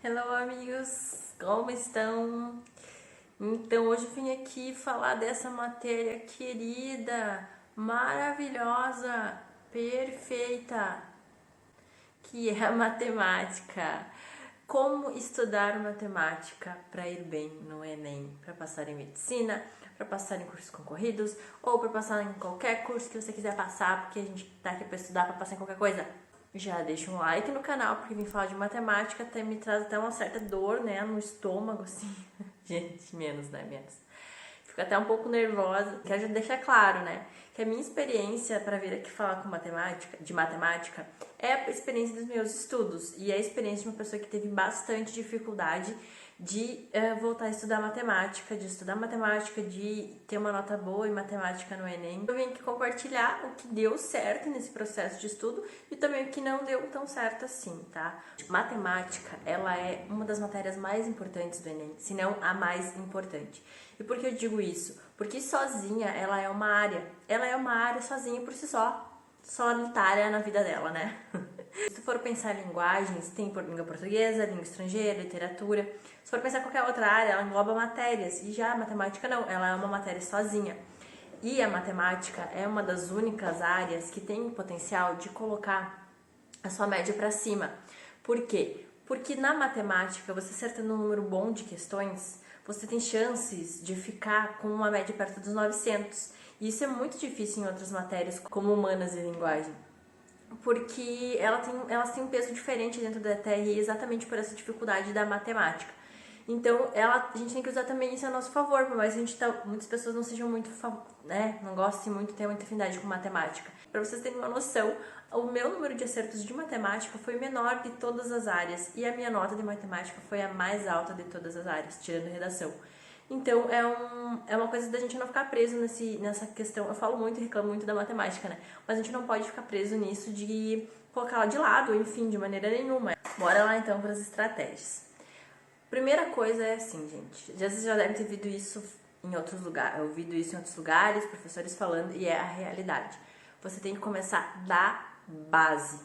Hello, amigos! Como estão? Então, hoje eu vim aqui falar dessa matéria querida, maravilhosa, perfeita, que é a matemática. Como estudar matemática para ir bem no Enem, para passar em medicina, para passar em cursos concorridos ou para passar em qualquer curso que você quiser passar, porque a gente tá aqui para estudar, para passar em qualquer coisa. Já deixa um like no canal, porque vim falar de matemática até me traz até uma certa dor, né, no estômago, assim. Gente, menos, né, menos. Fico até um pouco nervosa. Quero já deixar claro, né, que a minha experiência para vir aqui falar com matemática é a experiência dos meus estudos e a experiência de uma pessoa que teve bastante dificuldade de voltar a estudar matemática, de ter uma nota boa em matemática no Enem. Eu vim aqui compartilhar o que deu certo nesse processo de estudo e também o que não deu tão certo assim, tá? Matemática, ela é uma das matérias mais importantes do Enem, se não a mais importante. E por que eu digo isso? Porque sozinha ela é uma área sozinha por si só, solitária na vida dela, né? Se for pensar em linguagens, tem língua portuguesa, língua estrangeira, literatura. Se for pensar em qualquer outra área, ela engloba matérias. E já a matemática não, ela é uma matéria sozinha. E a matemática é uma das únicas áreas que tem o potencial de colocar a sua média para cima. Por quê? Porque na matemática, você acertando um número bom de questões, você tem chances de ficar com uma média perto dos 900. E isso é muito difícil em outras matérias, como humanas e linguagem. Porque elas têm um peso diferente dentro da TRI exatamente por essa dificuldade da matemática. Então, a gente tem que usar também isso a nosso favor, por mais que muitas pessoas não sejam muito, né, não gostem muito, tenham muita afinidade com matemática. Para vocês terem uma noção, o meu número de acertos de matemática foi menor de todas as áreas e a minha nota de matemática foi a mais alta de todas as áreas, tirando redação. Então, é uma coisa da gente não ficar preso nessa questão. Eu falo muito e reclamo muito da matemática, né? Mas a gente não pode ficar preso nisso de colocar ela de lado, enfim, de maneira nenhuma. Bora lá então para as estratégias. Primeira coisa é assim, gente. Vocês já devem ter ouvido isso em outros lugares, professores falando, e é a realidade. Você tem que começar da base,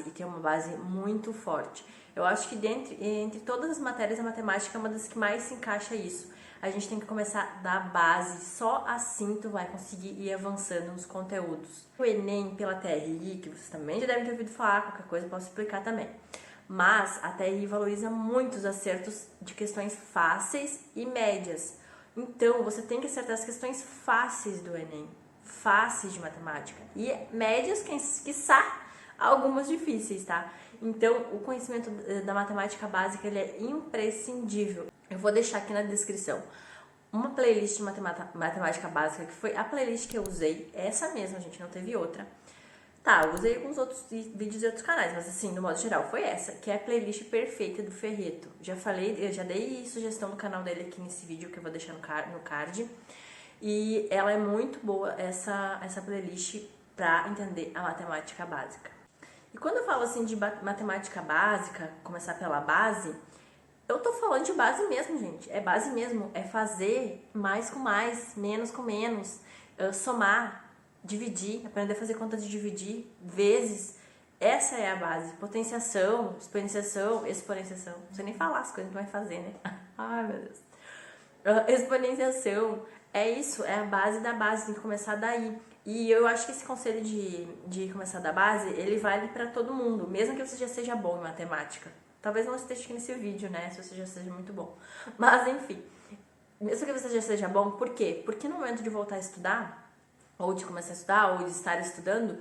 e ter uma base muito forte. Eu acho que entre todas as matérias, a matemática é uma das que mais se encaixa isso. A gente tem que começar da base, só assim tu vai conseguir ir avançando nos conteúdos. O Enem pela TRI, que vocês também já devem ter ouvido falar, qualquer coisa eu posso explicar também. Mas a TRI valoriza muito os acertos de questões fáceis e médias. Então, você tem que acertar as questões fáceis do Enem, fáceis de matemática, e médias, quiçá, algumas difíceis, tá? Então, o conhecimento da matemática básica, ele é imprescindível. Eu vou deixar aqui na descrição uma playlist de matemática básica, que foi a playlist que eu usei, essa mesma, gente, não teve outra. Tá, eu usei alguns outros vídeos de outros canais, mas assim, no modo geral, foi essa, que é a playlist perfeita do Ferreto. Já falei, eu já dei sugestão no canal dele aqui nesse vídeo, que eu vou deixar no card. E ela é muito boa, essa playlist, pra entender a matemática básica. E quando eu falo assim de matemática básica, começar pela base, eu tô falando de base mesmo, gente. É base mesmo, é fazer mais com mais, menos com menos, somar, dividir, aprender a fazer conta de dividir, vezes. Essa é a base. Potenciação, exponenciação. Não sei nem falar as coisas que vai fazer, né? Ai, meu Deus. Exponenciação. É isso, é a base da base, tem que começar daí. E eu acho que esse conselho de começar da base, ele vale pra todo mundo, mesmo que você já seja bom em matemática. Talvez não esteja aqui nesse vídeo, né, se você já seja muito bom. Mas, enfim, mesmo que você já seja bom, por quê? Porque no momento de voltar a estudar, ou de começar a estudar, ou de estar estudando,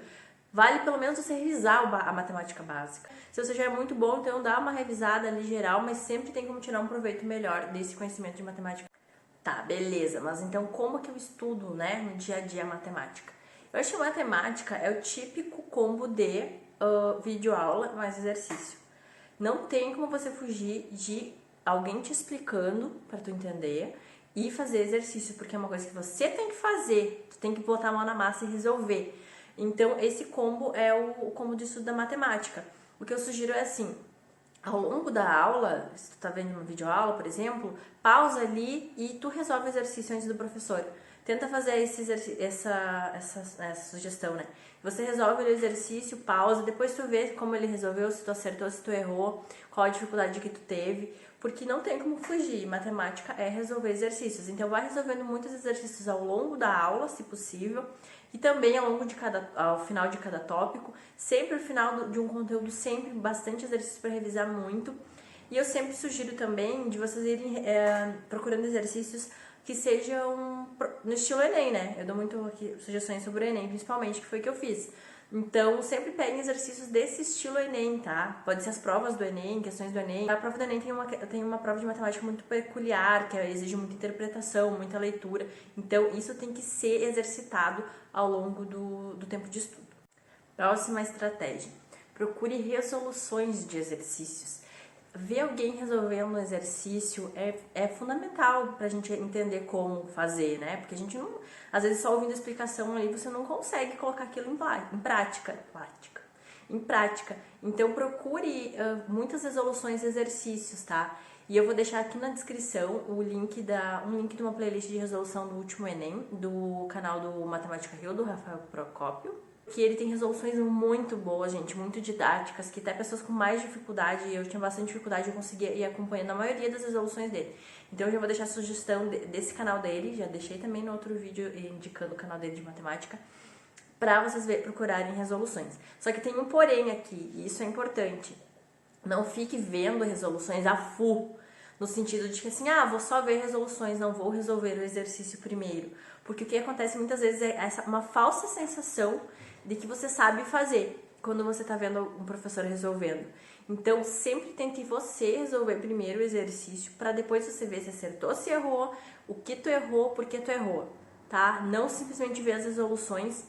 vale pelo menos você revisar a matemática básica. Se você já é muito bom, então dá uma revisada ali geral, mas sempre tem como tirar um proveito melhor desse conhecimento de matemática. Tá, beleza, mas então como que eu estudo, né, no dia a dia matemática? Eu acho que matemática é o típico combo de videoaula mais exercício. Não tem como você fugir de alguém te explicando para tu entender e fazer exercício, porque é uma coisa que você tem que fazer, tu tem que botar a mão na massa e resolver. Então, esse combo é o combo de estudo da matemática. O que eu sugiro é assim, ao longo da aula, se tu tá vendo uma videoaula, por exemplo, pausa ali e tu resolve o exercício antes do professor. Tenta fazer essa sugestão, né? Você resolve o exercício, pausa, depois tu vê como ele resolveu, se tu acertou, se tu errou, qual a dificuldade que tu teve, porque não tem como fugir. Matemática é resolver exercícios. Então vai resolvendo muitos exercícios ao longo da aula, se possível, e também ao final de cada tópico, sempre ao final de um conteúdo, sempre bastante exercício para revisar muito. E eu sempre sugiro também de vocês irem procurando exercícios que sejam no estilo Enem, né? Eu dou muito aqui sugestões sobre o Enem, principalmente, que foi o que eu fiz. Então, sempre peguem exercícios desse estilo Enem, tá? Pode ser as provas do Enem, questões do Enem. A prova do Enem tem uma prova de matemática muito peculiar, que exige muita interpretação, muita leitura. Então, isso tem que ser exercitado ao longo do tempo de estudo. Próxima estratégia. Procure resoluções de exercícios. Ver alguém resolvendo um exercício é fundamental pra gente entender como fazer, né? Porque a gente não, às vezes só ouvindo a explicação ali, você não consegue colocar aquilo em prática. Então procure muitas resoluções de exercícios, tá? E eu vou deixar aqui na descrição um link de uma playlist de resolução do último Enem, do canal do Matemática Rio, do Rafael Procópio. Que ele tem resoluções muito boas, gente, muito didáticas, que até pessoas com mais dificuldade, eu tinha bastante dificuldade, eu conseguia ir acompanhando a maioria das resoluções dele. Então eu já vou deixar a sugestão desse canal dele, já deixei também no outro vídeo indicando o canal dele de matemática, pra vocês procurarem resoluções. Só que tem um porém aqui, e isso é importante. Não fique vendo resoluções a full, no sentido de que assim, vou só ver resoluções, não vou resolver o exercício primeiro. Porque o que acontece muitas vezes é uma falsa sensação de que você sabe fazer quando você está vendo um professor resolvendo. Então, sempre tente você resolver primeiro o exercício para depois você ver se acertou, se errou, o que tu errou, por que tu errou, tá? Não simplesmente ver as resoluções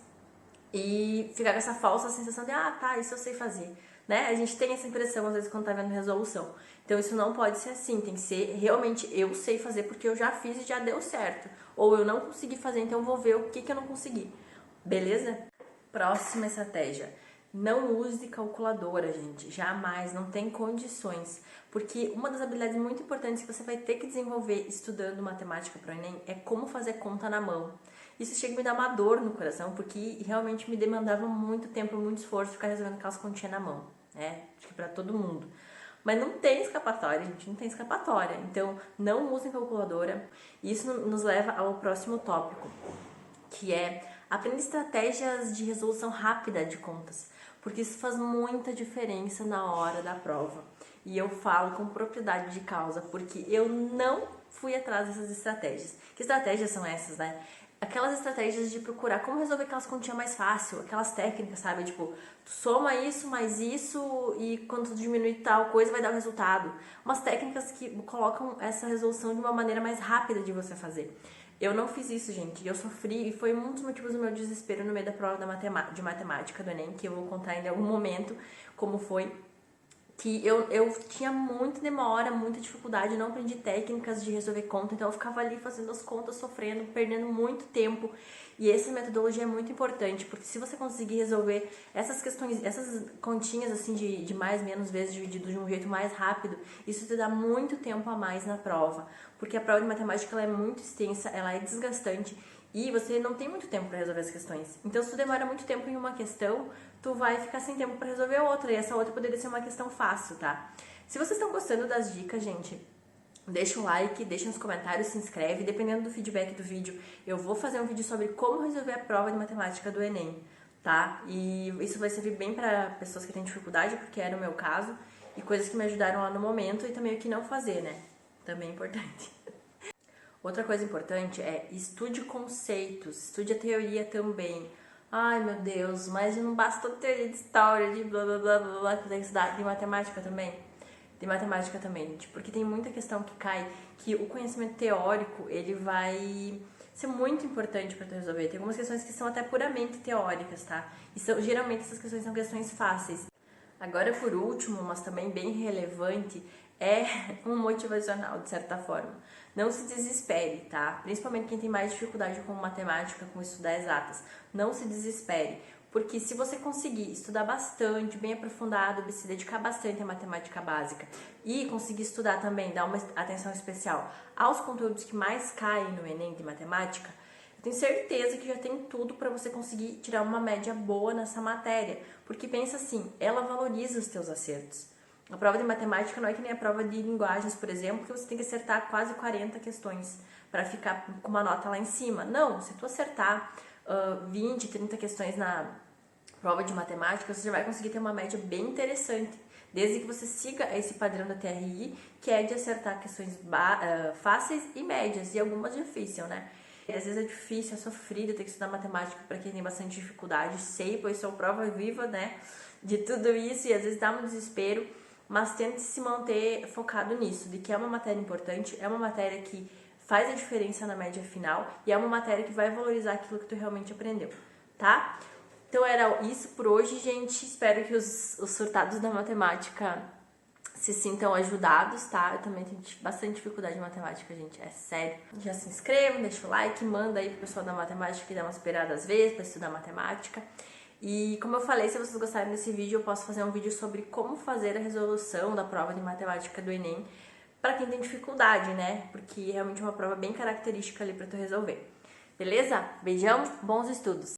e ficar com essa falsa sensação de, tá, isso eu sei fazer, né? A gente tem essa impressão, às vezes, quando tá vendo resolução. Então, isso não pode ser assim, tem que ser, realmente, eu sei fazer porque eu já fiz e já deu certo. Ou eu não consegui fazer, então eu vou ver o que eu não consegui. Beleza? Próxima estratégia. Não use calculadora, gente. Jamais, não tem condições. Porque uma das habilidades muito importantes que você vai ter que desenvolver estudando matemática para o Enem é como fazer conta na mão. Isso chega a me dar uma dor no coração, porque realmente me demandava muito tempo, muito esforço ficar resolvendo aquelas continhas na mão, né? Acho que para todo mundo. Mas não tem escapatória, gente, não tem escapatória. Então, não usem calculadora. Isso nos leva ao próximo tópico, que é aprender estratégias de resolução rápida de contas, porque isso faz muita diferença na hora da prova. E eu falo com propriedade de causa, porque eu não fui atrás dessas estratégias. Que estratégias são essas, né? Aquelas estratégias de procurar como resolver aquelas continhas mais fácil, aquelas técnicas, sabe? Tipo, tu soma isso mais isso e quando tu diminui tal coisa vai dar o resultado. Umas técnicas que colocam essa resolução de uma maneira mais rápida de você fazer. Eu não fiz isso, gente. Eu sofri e foi um dos motivos do meu desespero no meio da prova de matemática do Enem, que eu vou contar em algum momento como foi. Que eu tinha muita demora, muita dificuldade, não aprendi técnicas de resolver conta, então eu ficava ali fazendo as contas, sofrendo, perdendo muito tempo. E essa metodologia é muito importante, porque se você conseguir resolver essas questões, essas continhas assim de mais, menos vezes dividido de um jeito mais rápido, isso te dá muito tempo a mais na prova. Porque a prova de matemática ela é muito extensa, ela é desgastante e você não tem muito tempo para resolver as questões. Então, se tu demora muito tempo em uma questão, tu vai ficar sem tempo para resolver outra, e essa outra poderia ser uma questão fácil, tá? Se vocês estão gostando das dicas, gente, deixa o like, deixa nos comentários, se inscreve. Dependendo do feedback do vídeo, eu vou fazer um vídeo sobre como resolver a prova de matemática do Enem, tá? E isso vai servir bem para pessoas que têm dificuldade, porque era o meu caso, e coisas que me ajudaram lá no momento, e também o que não fazer, né? Também é importante. Outra coisa importante é estude conceitos, estude a teoria também. Ai, meu Deus, mas não basta teoria de história, de blá blá blá blá blá, que tem que estudar de matemática também. De matemática também, gente, porque tem muita questão que cai, que o conhecimento teórico, ele vai ser muito importante para tu resolver. Tem algumas questões que são até puramente teóricas, tá? E geralmente essas questões são questões fáceis. Agora, por último, mas também bem relevante, é um motivacional, de certa forma. Não se desespere, tá? Principalmente quem tem mais dificuldade com matemática, com estudar exatas. Não se desespere, porque se você conseguir estudar bastante, bem aprofundado, se dedicar bastante à matemática básica e conseguir estudar também, dar uma atenção especial aos conteúdos que mais caem no Enem de matemática, tenho certeza que já tem tudo para você conseguir tirar uma média boa nessa matéria, porque pensa assim, ela valoriza os teus acertos. A prova de matemática não é que nem a prova de linguagens, por exemplo, que você tem que acertar quase 40 questões para ficar com uma nota lá em cima. Não, se tu acertar 20, 30 questões na prova de matemática, você já vai conseguir ter uma média bem interessante, desde que você siga esse padrão da TRI, que é de acertar questões fáceis e médias, e algumas difíceis, né? Às vezes é difícil, é sofrido ter que estudar matemática para quem tem bastante dificuldade, sei, pois sou prova viva, né, de tudo isso, e às vezes dá um desespero, mas tente se manter focado nisso, de que é uma matéria importante, é uma matéria que faz a diferença na média final, e é uma matéria que vai valorizar aquilo que tu realmente aprendeu, tá? Então era isso por hoje, gente. Espero que os surtados da matemática se sintam ajudados, tá? Eu também tenho bastante dificuldade em matemática, gente, é sério. Já se inscreva, deixa o like, manda aí pro pessoal da matemática que dá uma esperada às vezes pra estudar matemática. E como eu falei, se vocês gostarem desse vídeo, eu posso fazer um vídeo sobre como fazer a resolução da prova de matemática do Enem pra quem tem dificuldade, né? Porque realmente é uma prova bem característica ali pra tu resolver. Beleza? Beijão, bons estudos!